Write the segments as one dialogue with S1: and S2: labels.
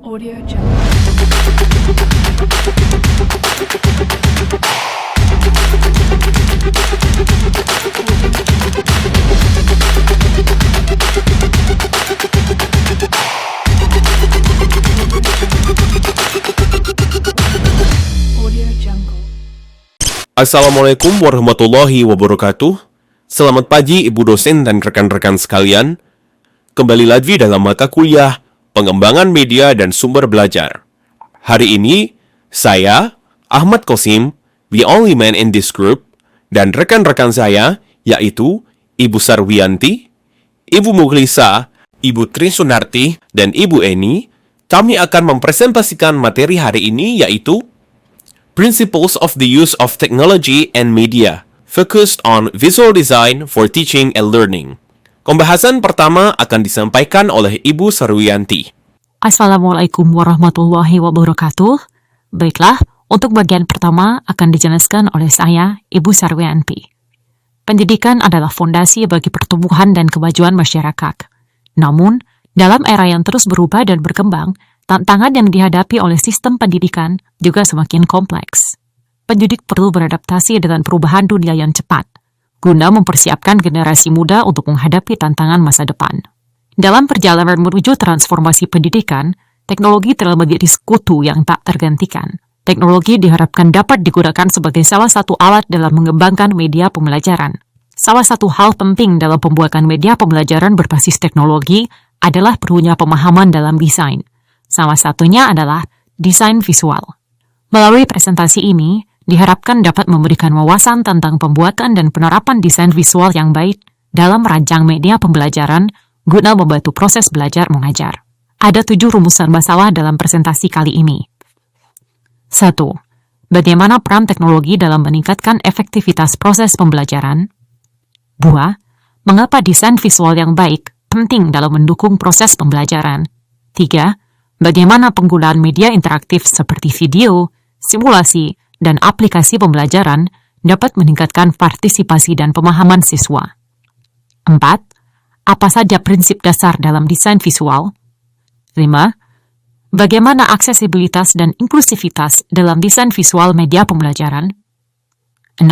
S1: Audio Jungle. Audio Jungle.
S2: Assalamualaikum warahmatullahi wabarakatuh. Selamat pagi ibu dosen dan rekan-rekan sekalian. Kembali lagi dalam mata kuliah Pengembangan Media dan Sumber Belajar. Hari ini, saya, Ahmad Qasim, the only man in this group, dan rekan-rekan saya, yaitu Ibu Sarwiyanti, Ibu Mukhlisa, Ibu Trisunarti, dan Ibu Eni, kami akan mempresentasikan materi hari ini yaitu Principles of the Use of Technology and Media, focused on visual design for teaching and learning. Pembahasan pertama akan disampaikan oleh Ibu Sarwiyanti.
S3: Assalamualaikum warahmatullahi wabarakatuh. Baiklah, untuk bagian pertama akan dijelaskan oleh saya, Ibu Sarwiyanti. Pendidikan adalah fondasi bagi pertumbuhan dan kemajuan masyarakat. Namun, dalam era yang terus berubah dan berkembang, tantangan yang dihadapi oleh sistem pendidikan juga semakin kompleks. Pendidik perlu beradaptasi dengan perubahan dunia yang cepat, guna mempersiapkan generasi muda untuk menghadapi tantangan masa depan. Dalam perjalanan menuju transformasi pendidikan, teknologi telah menjadi sekutu yang tak tergantikan. Teknologi diharapkan dapat digunakan sebagai salah satu alat dalam mengembangkan media pembelajaran. Salah satu hal penting dalam pembuatan media pembelajaran berbasis teknologi adalah perlunya pemahaman dalam desain. Salah satunya adalah desain visual. Melalui presentasi ini, diharapkan dapat memberikan wawasan tentang pembuatan dan penerapan desain visual yang baik dalam merancang media pembelajaran guna membantu proses belajar mengajar. Ada 7 rumusan masalah dalam presentasi kali ini. 1. Bagaimana peran teknologi dalam meningkatkan efektivitas proses pembelajaran? 2. Mengapa desain visual yang baik penting dalam mendukung proses pembelajaran? 3. Bagaimana penggunaan media interaktif seperti video, simulasi, dan aplikasi pembelajaran dapat meningkatkan partisipasi dan pemahaman siswa. 4. Apa saja prinsip dasar dalam desain visual? 5. Bagaimana aksesibilitas dan inklusivitas dalam desain visual media pembelajaran? 6.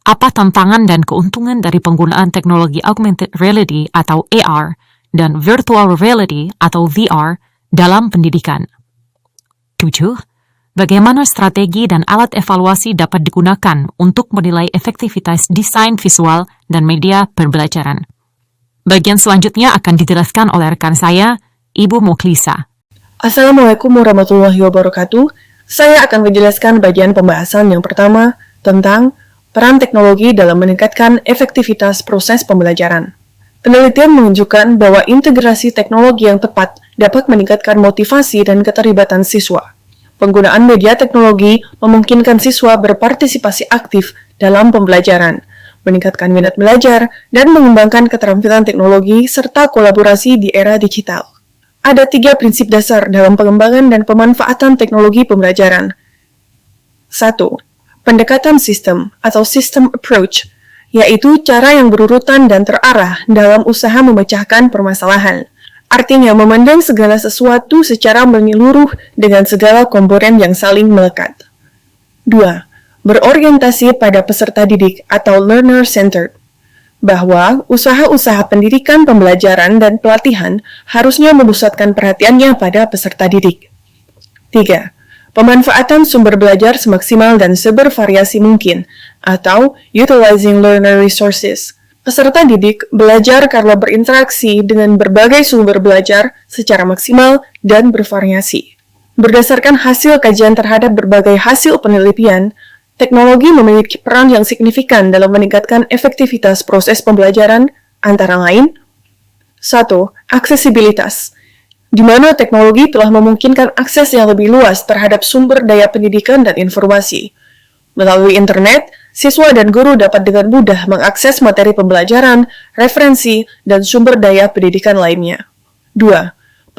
S3: Apa tantangan dan keuntungan dari penggunaan teknologi augmented reality atau AR dan virtual reality atau VR dalam pendidikan? 7. Bagaimana strategi dan alat evaluasi dapat digunakan untuk menilai efektivitas desain visual dan media pembelajaran? Bagian selanjutnya akan dijelaskan oleh rekan saya, Ibu Mukhlisa.
S4: Assalamualaikum warahmatullahi wabarakatuh. Saya akan menjelaskan bagian pembahasan yang pertama tentang peran teknologi dalam meningkatkan efektivitas proses pembelajaran. Penelitian menunjukkan bahwa integrasi teknologi yang tepat dapat meningkatkan motivasi dan keterlibatan siswa. Penggunaan media teknologi memungkinkan siswa berpartisipasi aktif dalam pembelajaran, meningkatkan minat belajar, dan mengembangkan keterampilan teknologi serta kolaborasi di era digital. Ada 3 prinsip dasar dalam pengembangan dan pemanfaatan teknologi pembelajaran. 1. Pendekatan sistem atau system approach, yaitu cara yang berurutan dan terarah dalam usaha memecahkan permasalahan. Artinya memandang segala sesuatu secara menyeluruh dengan segala komponen yang saling melekat. 2. Berorientasi pada peserta didik atau learner-centered, bahwa usaha-usaha pendidikan pembelajaran dan pelatihan harusnya memusatkan perhatiannya pada peserta didik. 3. Pemanfaatan sumber belajar semaksimal dan sebervariasi mungkin, atau utilizing learner resources. Peserta didik belajar karena berinteraksi dengan berbagai sumber belajar secara maksimal dan bervariasi. Berdasarkan hasil kajian terhadap berbagai hasil penelitian, teknologi memiliki peran yang signifikan dalam meningkatkan efektivitas proses pembelajaran, antara lain 1. Aksesibilitas, di mana teknologi telah memungkinkan akses yang lebih luas terhadap sumber daya pendidikan dan informasi. Melalui internet, siswa dan guru dapat dengan mudah mengakses materi pembelajaran, referensi, dan sumber daya pendidikan lainnya. 2.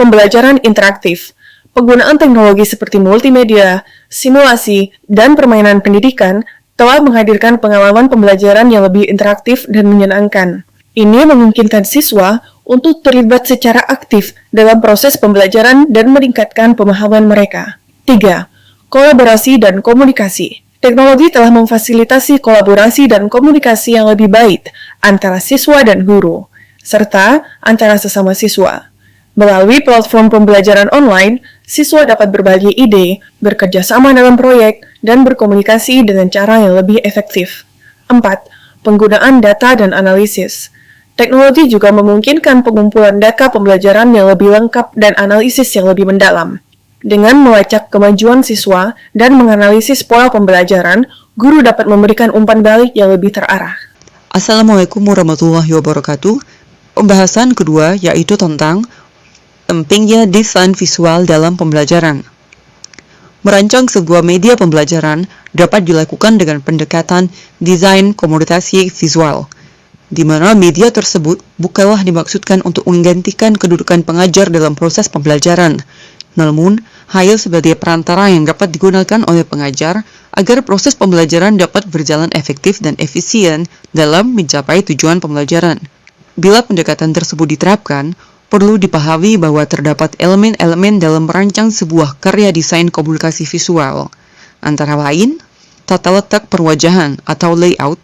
S4: Pembelajaran interaktif. Penggunaan teknologi seperti multimedia, simulasi, dan permainan pendidikan telah menghadirkan pengalaman pembelajaran yang lebih interaktif dan menyenangkan. Ini memungkinkan siswa untuk terlibat secara aktif dalam proses pembelajaran dan meningkatkan pemahaman mereka. 3. Kolaborasi dan komunikasi. Teknologi telah memfasilitasi kolaborasi dan komunikasi yang lebih baik antara siswa dan guru, serta antara sesama siswa. Melalui platform pembelajaran online, siswa dapat berbagi ide, bekerja sama dalam proyek, dan berkomunikasi dengan cara yang lebih efektif. 4. Penggunaan data dan analisis. Teknologi juga memungkinkan pengumpulan data pembelajaran yang lebih lengkap dan analisis yang lebih mendalam. Dengan melacak kemajuan siswa dan menganalisis pola pembelajaran, guru dapat memberikan umpan balik yang lebih terarah.
S5: Assalamualaikum warahmatullahi wabarakatuh. Pembahasan kedua yaitu tentang pentingnya desain visual dalam pembelajaran. Merancang sebuah media pembelajaran dapat dilakukan dengan pendekatan desain komunikasi visual, di mana media tersebut bukanlah dimaksudkan untuk menggantikan kedudukan pengajar dalam proses pembelajaran, namun hanya sebagai perantara yang dapat digunakan oleh pengajar agar proses pembelajaran dapat berjalan efektif dan efisien dalam mencapai tujuan pembelajaran. Bila pendekatan tersebut diterapkan, perlu dipahami bahwa terdapat elemen-elemen dalam merancang sebuah karya desain komunikasi visual, antara lain tata letak perwajahan atau layout.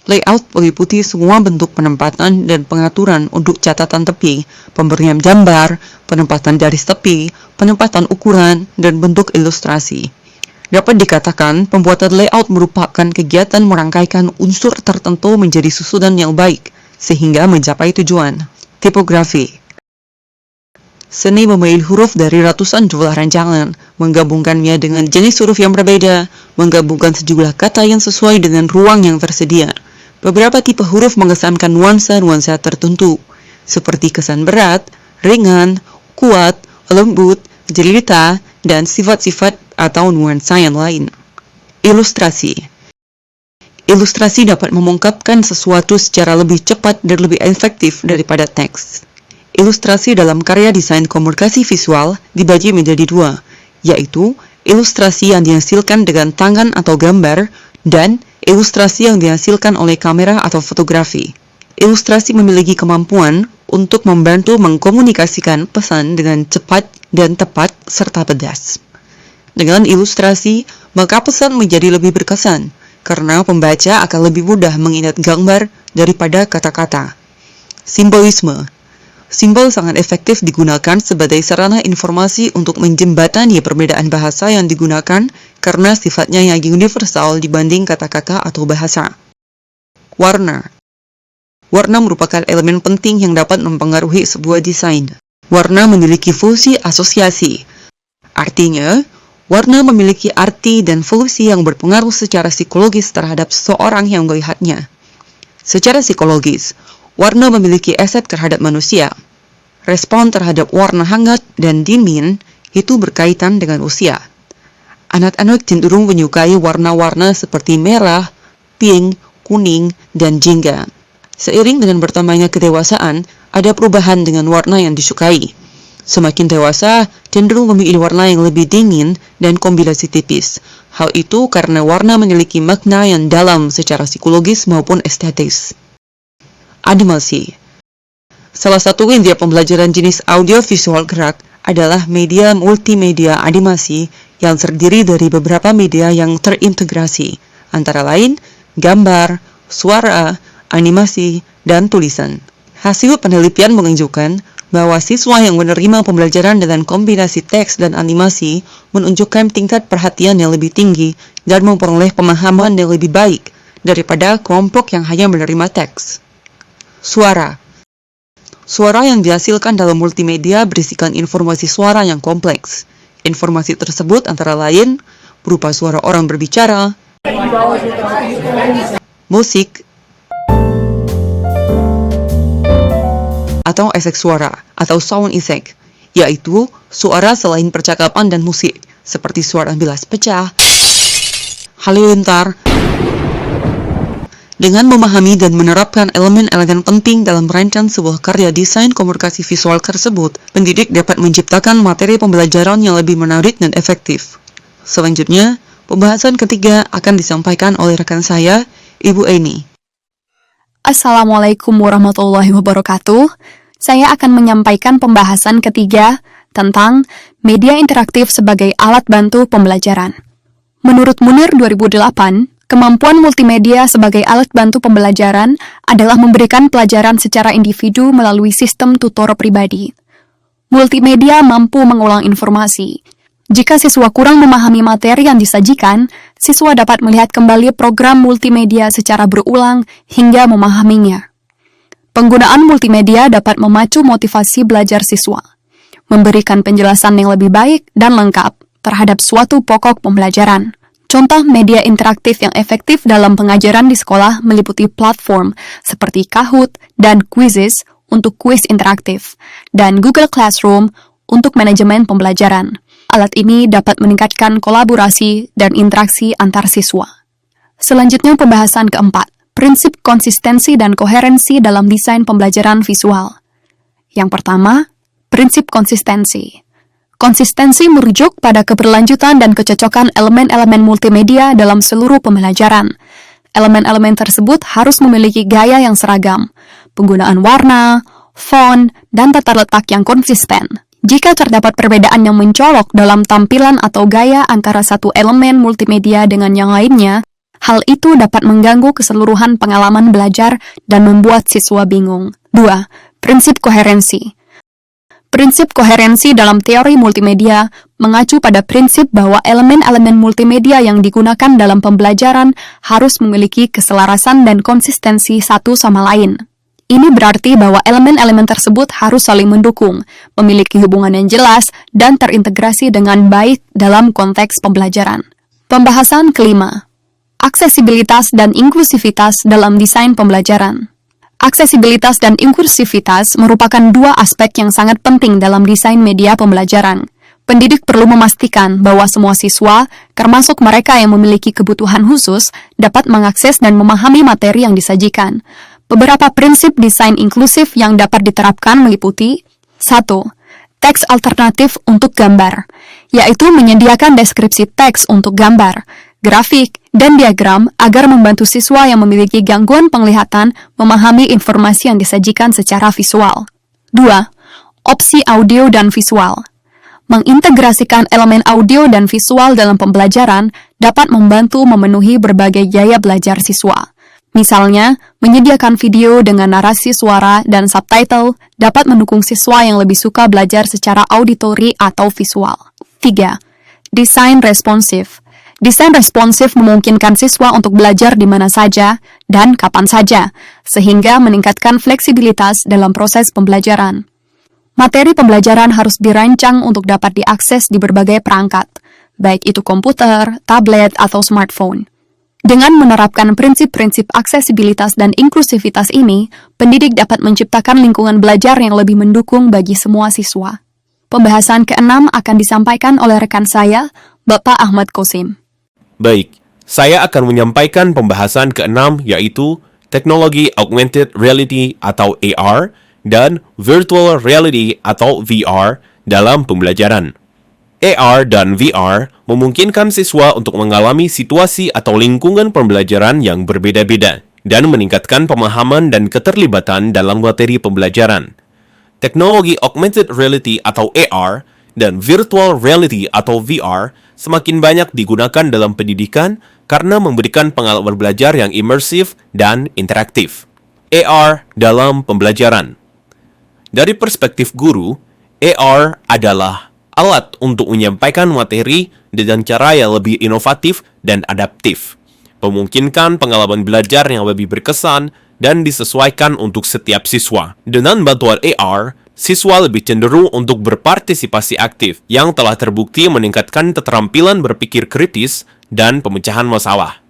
S5: Layout meliputi semua bentuk penempatan dan pengaturan untuk catatan tepi, pemberian gambar, penempatan garis tepi, penempatan ukuran, dan bentuk ilustrasi. Dapat dikatakan, pembuatan layout merupakan kegiatan merangkaikan unsur tertentu menjadi susunan yang baik, sehingga mencapai tujuan. Tipografi. Seni memilih huruf dari ratusan jumlah rancangan, menggabungkannya dengan jenis huruf yang berbeda, menggabungkan sejumlah kata yang sesuai dengan ruang yang tersedia. Beberapa tipe huruf mengesankan nuansa-nuansa tertentu, seperti kesan berat, ringan, kuat, lembut, jelita, dan sifat-sifat atau nuansa yang lain. Ilustrasi. Ilustrasi dapat mengungkapkan sesuatu secara lebih cepat dan lebih efektif daripada teks. Ilustrasi dalam karya desain komunikasi visual dibagi menjadi dua, yaitu ilustrasi yang dihasilkan dengan tangan atau gambar, dan ilustrasi yang dihasilkan oleh kamera atau fotografi. Ilustrasi memiliki kemampuan untuk membantu mengkomunikasikan pesan dengan cepat dan tepat serta pedas. Dengan ilustrasi, maka pesan menjadi lebih berkesan, karena pembaca akan lebih mudah mengingat gambar daripada kata-kata. Simbolisme. Simbol sangat efektif digunakan sebagai sarana informasi untuk menjembatani perbedaan bahasa yang digunakan karena sifatnya yang universal dibanding kata-kata atau bahasa. Warna. Warna merupakan elemen penting yang dapat mempengaruhi sebuah desain. Warna memiliki fungsi asosiasi. Artinya, warna memiliki arti dan fungsi yang berpengaruh secara psikologis terhadap seseorang yang melihatnya. Secara psikologis, warna memiliki efek terhadap manusia. Respon terhadap warna hangat dan dingin itu berkaitan dengan usia. Anak-anak cenderung menyukai warna-warna seperti merah, pink, kuning, dan jingga. Seiring dengan bertambahnya kedewasaan, ada perubahan dengan warna yang disukai. Semakin dewasa, cenderung memilih warna yang lebih dingin dan kombinasi tipis. Hal itu karena warna memiliki makna yang dalam secara psikologis maupun estetis. Animasi. Salah satu media pembelajaran jenis audio visual gerak adalah media multimedia animasi yang terdiri dari beberapa media yang terintegrasi, antara lain gambar, suara, animasi, dan tulisan. Hasil penelitian menunjukkan bahwa siswa yang menerima pembelajaran dengan kombinasi teks dan animasi menunjukkan tingkat perhatian yang lebih tinggi dan memperoleh pemahaman yang lebih baik daripada kelompok yang hanya menerima teks. Suara. Suara yang dihasilkan dalam multimedia berisikan informasi suara yang kompleks. Informasi tersebut antara lain berupa suara orang berbicara, musik, atau efek suara, atau sound effect, yaitu suara selain percakapan dan musik, seperti suara bilas pecah, halilintar. Dengan memahami dan menerapkan elemen-elemen penting dalam merancang sebuah karya desain komunikasi visual tersebut, pendidik dapat menciptakan materi pembelajaran yang lebih menarik dan efektif. Selanjutnya, pembahasan ketiga akan disampaikan oleh rekan saya, Ibu Eni.
S6: Assalamualaikum warahmatullahi wabarakatuh. saya akan menyampaikan pembahasan ketiga tentang media interaktif sebagai alat bantu pembelajaran. Menurut Munir 2008, kemampuan multimedia sebagai alat bantu pembelajaran adalah memberikan pelajaran secara individu melalui sistem tutor pribadi. Multimedia mampu mengulang informasi. Jika siswa kurang memahami materi yang disajikan, siswa dapat melihat kembali program multimedia secara berulang hingga memahaminya. Penggunaan multimedia dapat memacu motivasi belajar siswa, memberikan penjelasan yang lebih baik dan lengkap terhadap suatu pokok pembelajaran. Contoh media interaktif yang efektif dalam pengajaran di sekolah meliputi platform seperti Kahoot dan Quizzes untuk kuis interaktif, dan Google Classroom untuk manajemen pembelajaran. Alat ini dapat meningkatkan kolaborasi dan interaksi antar siswa. Selanjutnya pembahasan keempat, prinsip konsistensi dan koherensi dalam desain pembelajaran visual. Yang pertama, prinsip konsistensi. Konsistensi merujuk pada keberlanjutan dan kecocokan elemen-elemen multimedia dalam seluruh pembelajaran. Elemen-elemen tersebut harus memiliki gaya yang seragam, penggunaan warna, font, dan tata letak yang konsisten. Jika terdapat perbedaan yang mencolok dalam tampilan atau gaya antara satu elemen multimedia dengan yang lainnya, hal itu dapat mengganggu keseluruhan pengalaman belajar dan membuat siswa bingung. 2. Prinsip koherensi. Prinsip koherensi dalam teori multimedia mengacu pada prinsip bahwa elemen-elemen multimedia yang digunakan dalam pembelajaran harus memiliki keselarasan dan konsistensi satu sama lain. Ini berarti bahwa elemen-elemen tersebut harus saling mendukung, memiliki hubungan yang jelas, dan terintegrasi dengan baik dalam konteks pembelajaran. Pembahasan kelima, aksesibilitas dan inklusivitas dalam desain pembelajaran. Aksesibilitas dan inklusivitas merupakan dua aspek yang sangat penting dalam desain media pembelajaran. Pendidik perlu memastikan bahwa semua siswa, termasuk mereka yang memiliki kebutuhan khusus, dapat mengakses dan memahami materi yang disajikan. Beberapa prinsip desain inklusif yang dapat diterapkan meliputi 1. Teks alternatif untuk gambar, yaitu menyediakan deskripsi teks untuk gambar, grafik, dan diagram agar membantu siswa yang memiliki gangguan penglihatan memahami informasi yang disajikan secara visual. 2. Opsi audio dan visual. Mengintegrasikan elemen audio dan visual dalam pembelajaran dapat membantu memenuhi berbagai gaya belajar siswa. Misalnya, menyediakan video dengan narasi suara dan subtitle dapat mendukung siswa yang lebih suka belajar secara auditori atau visual. 3. Desain responsif. Desain responsif memungkinkan siswa untuk belajar di mana saja dan kapan saja, sehingga meningkatkan fleksibilitas dalam proses pembelajaran. Materi pembelajaran harus dirancang untuk dapat diakses di berbagai perangkat, baik itu komputer, tablet, atau smartphone. Dengan menerapkan prinsip-prinsip aksesibilitas dan inklusivitas ini, pendidik dapat menciptakan lingkungan belajar yang lebih mendukung bagi semua siswa. Pembahasan keenam akan disampaikan oleh rekan saya, Bapak Ahmad Kosim.
S2: Baik, saya akan menyampaikan pembahasan keenam yaitu teknologi augmented reality atau AR dan virtual reality atau VR dalam pembelajaran. AR dan VR memungkinkan siswa untuk mengalami situasi atau lingkungan pembelajaran yang berbeda-beda dan meningkatkan pemahaman dan keterlibatan dalam materi pembelajaran. Teknologi augmented reality atau AR dan virtual reality atau VR semakin banyak digunakan dalam pendidikan karena memberikan pengalaman belajar yang imersif dan interaktif. AR dalam pembelajaran. Dari perspektif guru, AR adalah alat untuk menyampaikan materi dengan cara yang lebih inovatif dan adaptif, memungkinkan pengalaman belajar yang lebih berkesan dan disesuaikan untuk setiap siswa. Dengan bantuan AR, siswa lebih cenderung untuk berpartisipasi aktif yang telah terbukti meningkatkan keterampilan berpikir kritis dan pemecahan masalah.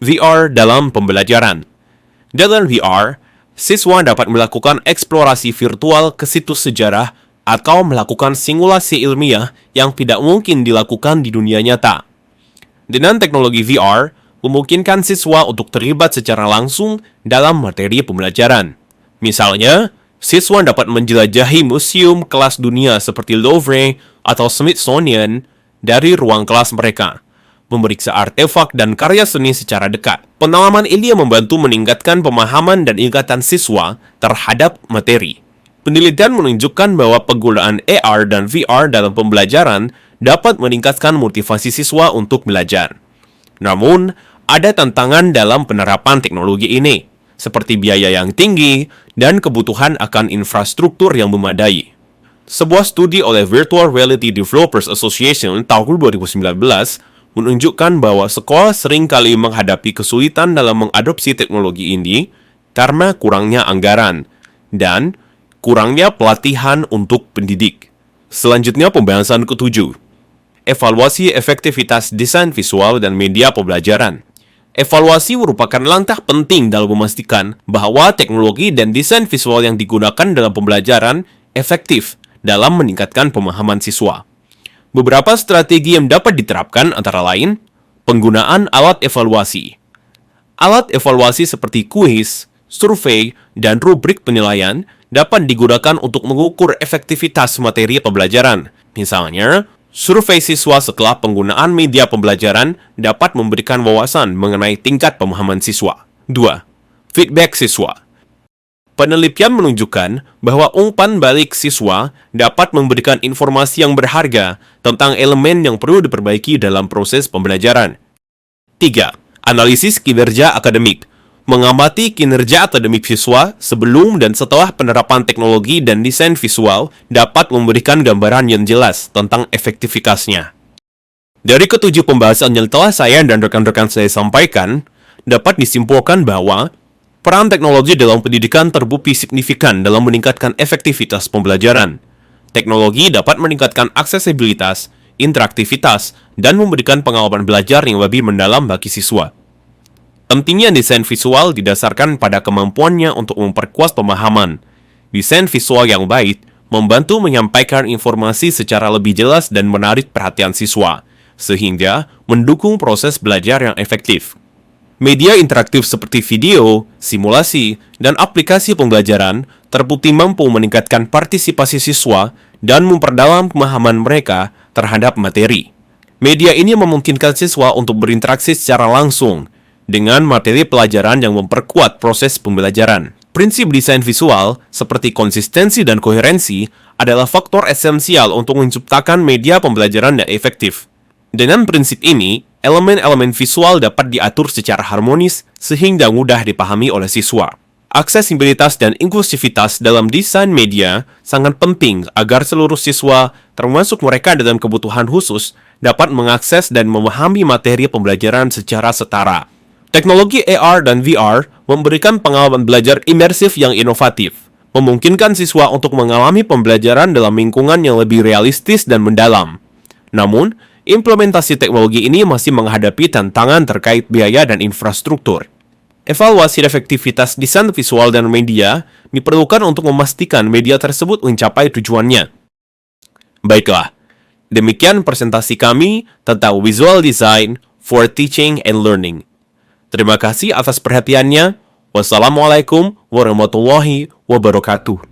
S2: VR dalam pembelajaran. Dalam VR, siswa dapat melakukan eksplorasi virtual ke situs sejarah atau melakukan simulasi ilmiah yang tidak mungkin dilakukan di dunia nyata. Dengan teknologi VR, memungkinkan siswa untuk terlibat secara langsung dalam materi pembelajaran. Misalnya, siswa dapat menjelajahi museum kelas dunia seperti Louvre atau Smithsonian dari ruang kelas mereka, memeriksa artefak dan karya seni secara dekat. Pengalaman ini membantu meningkatkan pemahaman dan ingatan siswa terhadap materi. Penelitian menunjukkan bahwa penggunaan AR dan VR dalam pembelajaran dapat meningkatkan motivasi siswa untuk belajar. Namun, ada tantangan dalam penerapan teknologi ini, seperti biaya yang tinggi dan kebutuhan akan infrastruktur yang memadai. Sebuah studi oleh Virtual Reality Developers Association tahun 2019 menunjukkan bahwa sekolah seringkali menghadapi kesulitan dalam mengadopsi teknologi ini karena kurangnya anggaran dan kurangnya pelatihan untuk pendidik. Selanjutnya, pembahasan ke-7. Evaluasi efektivitas desain visual dan media pembelajaran. Evaluasi merupakan langkah penting dalam memastikan bahwa teknologi dan desain visual yang digunakan dalam pembelajaran efektif dalam meningkatkan pemahaman siswa. Beberapa strategi yang dapat diterapkan antara lain, penggunaan alat evaluasi. Alat evaluasi seperti kuis, survei, dan rubrik penilaian dapat digunakan untuk mengukur efektivitas materi pembelajaran. Misalnya, survei siswa setelah penggunaan media pembelajaran dapat memberikan wawasan mengenai tingkat pemahaman siswa. 2. Feedback siswa. Penelitian menunjukkan bahwa umpan balik siswa dapat memberikan informasi yang berharga tentang elemen yang perlu diperbaiki dalam proses pembelajaran. 3. Analisis kinerja akademik. Mengamati kinerja akademik siswa sebelum dan setelah penerapan teknologi dan desain visual dapat memberikan gambaran yang jelas tentang efektivitasnya. Dari ketujuh pembahasan yang telah saya dan rekan-rekan saya sampaikan, dapat disimpulkan bahwa peran teknologi dalam pendidikan terbukti signifikan dalam meningkatkan efektivitas pembelajaran. Teknologi dapat meningkatkan aksesibilitas, interaktivitas, dan memberikan pengalaman belajar yang lebih mendalam bagi siswa. Pentingnya desain visual didasarkan pada kemampuannya untuk memperkuat pemahaman. Desain visual yang baik membantu menyampaikan informasi secara lebih jelas dan menarik perhatian siswa, sehingga mendukung proses belajar yang efektif. Media interaktif seperti video, simulasi, dan aplikasi pembelajaran terbukti mampu meningkatkan partisipasi siswa dan memperdalam pemahaman mereka terhadap materi. Media ini memungkinkan siswa untuk berinteraksi secara langsung dengan materi pelajaran yang memperkuat proses pembelajaran. Prinsip desain visual seperti konsistensi dan koherensi adalah faktor esensial untuk menciptakan media pembelajaran yang efektif. Dengan prinsip ini, elemen-elemen visual dapat diatur secara harmonis sehingga mudah dipahami oleh siswa. Aksesibilitas dan inklusivitas dalam desain media sangat penting agar seluruh siswa, termasuk mereka dengan kebutuhan khusus, dapat mengakses dan memahami materi pembelajaran secara setara. Teknologi AR dan VR memberikan pengalaman belajar imersif yang inovatif, memungkinkan siswa untuk mengalami pembelajaran dalam lingkungan yang lebih realistis dan mendalam. Namun, implementasi teknologi ini masih menghadapi tantangan terkait biaya dan infrastruktur. Evaluasi efektivitas desain visual dan media diperlukan untuk memastikan media tersebut mencapai tujuannya. Baiklah, demikian presentasi kami tentang visual design for teaching and learning. Terima kasih atas perhatiannya. Wassalamualaikum warahmatullahi wabarakatuh.